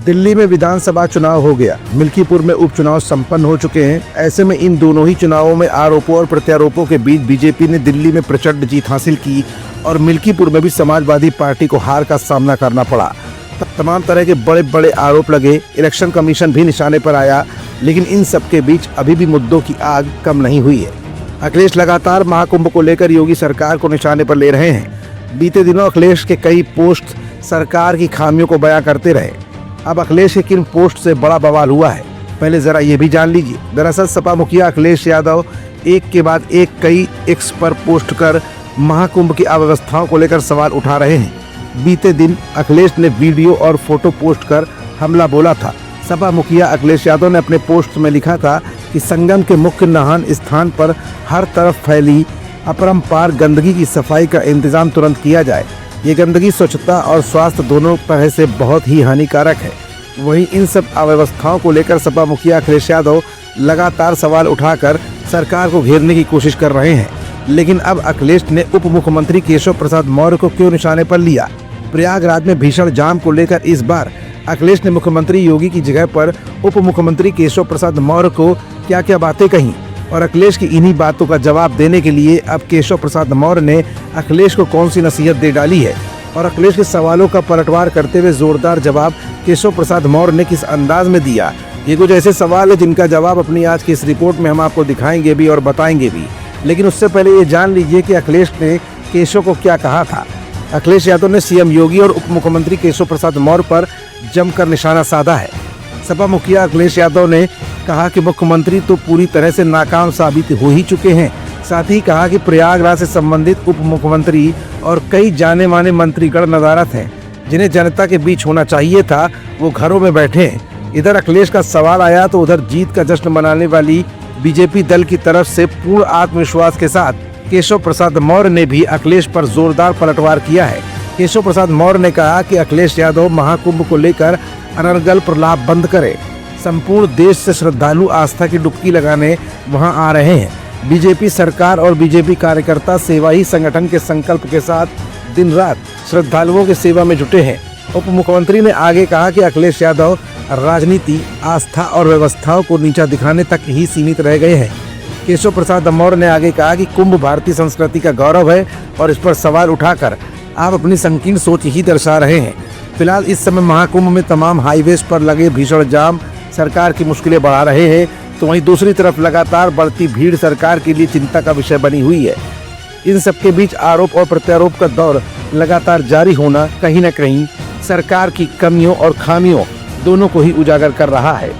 दिल्ली में विधानसभा चुनाव हो गया, मिल्कीपुर में उपचुनाव संपन्न हो चुके हैं। ऐसे में इन दोनों ही चुनावों में आरोपों और प्रत्यारोपों के बीच बीजेपी ने दिल्ली में प्रचंड जीत हासिल की और मिल्कीपुर में भी समाजवादी पार्टी को हार का सामना करना पड़ा। तमाम तरह के बड़े बड़े आरोप लगे, इलेक्शन कमीशन भी निशाने पर आया, लेकिन इन सब के बीच अभी भी मुद्दों की आग कम नहीं हुई है। अखिलेश लगातार महाकुंभ को लेकर योगी सरकार को निशाने पर ले रहे हैं। बीते दिनों अखिलेश के कई पोस्ट सरकार की खामियों को बयां करते रहे। अब अखिलेश के किन पोस्ट से बड़ा बवाल हुआ है, पहले जरा ये भी जान लीजिए। दरअसल सपा मुखिया अखिलेश यादव एक के बाद एक कई एक्स पर पोस्ट कर महाकुंभ की अव्यवस्थाओं को लेकर सवाल उठा रहे हैं। बीते दिन अखिलेश ने वीडियो और फोटो पोस्ट कर हमला बोला था। सपा मुखिया अखिलेश यादव ने अपने पोस्ट में लिखा था कि संगम के मुख्य नहान स्थान पर हर तरफ फैली अपरंपार गंदगी की सफाई का इंतजाम तुरंत किया जाए। ये गंदगी स्वच्छता और स्वास्थ्य दोनों तरह से बहुत ही हानिकारक है। वहीं इन सब अव्यवस्थाओं को लेकर सपा मुखिया अखिलेश यादव लगातार सवाल उठाकर सरकार को घेरने की कोशिश कर रहे हैं। लेकिन अब अखिलेश ने उप मुख्यमंत्री केशव प्रसाद मौर्य को क्यों निशाने पर लिया? प्रयागराज में भीषण जाम को लेकर इस बार अखिलेश ने मुख्यमंत्री योगी की जगह पर उप मुख्यमंत्री केशव प्रसाद मौर्य को क्या क्या बातें कही और अखिलेश की इन्हीं बातों का जवाब देने के लिए अब केशव प्रसाद मौर्य ने अखिलेश को कौन सी नसीहत दे डाली है और अखिलेश के सवालों का पलटवार करते हुए जोरदार जवाब केशव प्रसाद मौर्य ने किस अंदाज में दिया। ये कुछ ऐसे सवाल है जिनका जवाब अपनी आज की इस रिपोर्ट में हम आपको दिखाएंगे भी और बताएंगे भी। लेकिन उससे पहले ये जान लीजिए कि अखिलेश ने केशव को क्या कहा था। अखिलेश यादव ने सीएम योगी और उप मुख्यमंत्री केशव प्रसाद मौर्य पर जमकर निशाना साधा है। सपा मुखिया अखिलेश यादव ने कहा कि मुख्यमंत्री तो पूरी तरह से नाकाम साबित हो ही चुके हैं। साथ ही कहा कि प्रयागराज से संबंधित उप मुख्यमंत्री और कई जाने माने मंत्रीगण नदारत हैं, जिन्हें जनता के बीच होना चाहिए था, वो घरों में बैठे हैं। इधर अखिलेश का सवाल आया तो उधर जीत का जश्न मनाने वाली बीजेपी दल की तरफ से पूर्ण आत्मविश्वास के साथ केशव प्रसाद मौर्य ने भी अखिलेश पर जोरदार पलटवार किया है। केशव प्रसाद मौर्य ने कहा कि अखिलेश यादव महाकुंभ को लेकर अनर्गल प्रलाप बंद करे। संपूर्ण देश से श्रद्धालु आस्था की डुबकी लगाने वहां आ रहे हैं। बीजेपी सरकार और बीजेपी कार्यकर्ता सेवा ही संगठन के संकल्प के साथ दिन रात श्रद्धालुओं की सेवा में जुटे हैं। उप मुख्यमंत्री ने आगे कहा कि अखिलेश यादव राजनीति, आस्था और व्यवस्थाओं को नीचा दिखाने तक ही सीमित रह गए हैं। केशव प्रसाद मौर्य ने आगे कहा कि कुंभ भारतीय संस्कृति का गौरव है और इस पर सवाल उठाकर आप अपनी संकीर्ण सोच ही दर्शा रहे हैं। फिलहाल इस समय महाकुंभ में तमाम हाईवेज पर लगे भीषण जाम सरकार की मुश्किलें बढ़ा रहे हैं, तो वहीं दूसरी तरफ लगातार बढ़ती भीड़ सरकार के लिए चिंता का विषय बनी हुई है। इन सबके बीच आरोप और प्रत्यारोप का दौर लगातार जारी होना कहीं न कहीं सरकार की कमियों और खामियों दोनों को ही उजागर कर रहा है।